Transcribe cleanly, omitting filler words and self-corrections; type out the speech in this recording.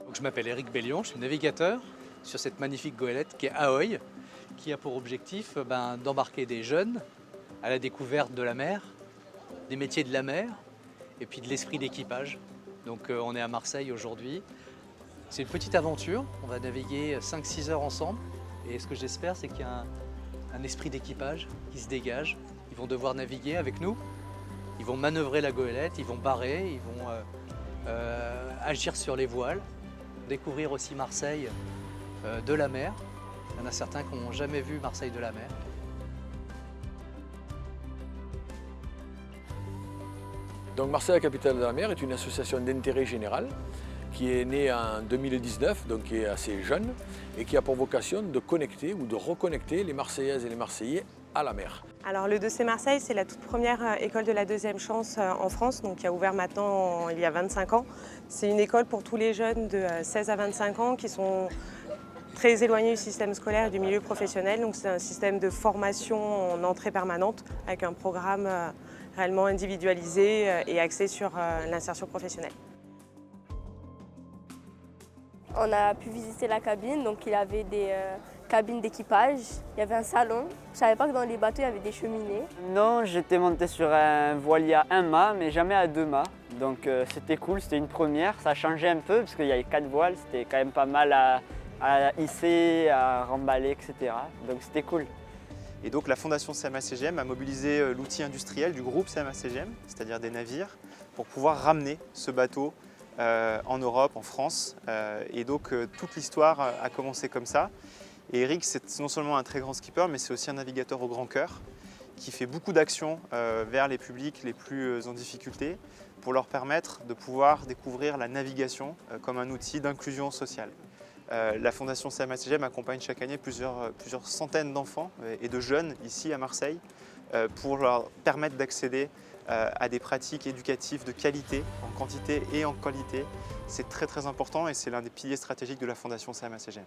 Donc, je m'appelle Éric Bellion, je suis navigateur sur cette magnifique goélette qui est Ahoy, qui a pour objectif d'embarquer des jeunes à la découverte de la mer, des métiers de la mer et puis de l'esprit d'équipage. Donc on est à Marseille aujourd'hui. C'est une petite aventure, on va naviguer 5-6 heures ensemble et ce que j'espère c'est qu'il y a un esprit d'équipage qui se dégage. Ils vont devoir naviguer avec nous, ils vont manœuvrer la goélette, ils vont barrer, ils vont agir sur les voiles, découvrir aussi Marseille de la mer. Il y en a certains qui n'ont jamais vu Marseille de la mer. Donc Marseille, la capitale de la mer, est une association d'intérêt général qui est née en 2019, donc qui est assez jeune, et qui a pour vocation de connecter ou de reconnecter les Marseillaises et les Marseillais à la mer. Alors le 2C Marseille, c'est la toute première école de la deuxième chance en France, donc qui a ouvert maintenant il y a 25 ans. C'est une école pour tous les jeunes de 16 à 25 ans qui sont très éloignés du système scolaire et du milieu professionnel. Donc c'est un système de formation en entrée permanente avec un programme réellement individualisé et axé sur l'insertion professionnelle. On a pu visiter la cabine, donc il y avait des cabines d'équipage, il y avait un salon. Je ne savais pas que dans les bateaux il y avait des cheminées. Non, j'étais monté sur un voilier à 1 mât, mais jamais à 2 mâts. Donc c'était cool, c'était une première. Ça changeait un peu parce qu'il y avait 4 voiles, c'était quand même pas mal à hisser, à remballer, etc. Donc c'était cool. Et donc la Fondation CMA-CGM a mobilisé l'outil industriel du groupe CMA-CGM, c'est-à-dire des navires, pour pouvoir ramener ce bateau en Europe, en France. Et donc toute l'histoire a commencé comme ça. Et Eric, c'est non seulement un très grand skipper, mais c'est aussi un navigateur au grand cœur qui fait beaucoup d'actions vers les publics les plus en difficulté pour leur permettre de pouvoir découvrir la navigation comme un outil d'inclusion sociale. La Fondation CMA-CGM accompagne chaque année plusieurs centaines d'enfants et de jeunes ici à Marseille pour leur permettre d'accéder à des pratiques éducatives de qualité, en quantité et en qualité. C'est très important et c'est l'un des piliers stratégiques de la Fondation CMA-CGM.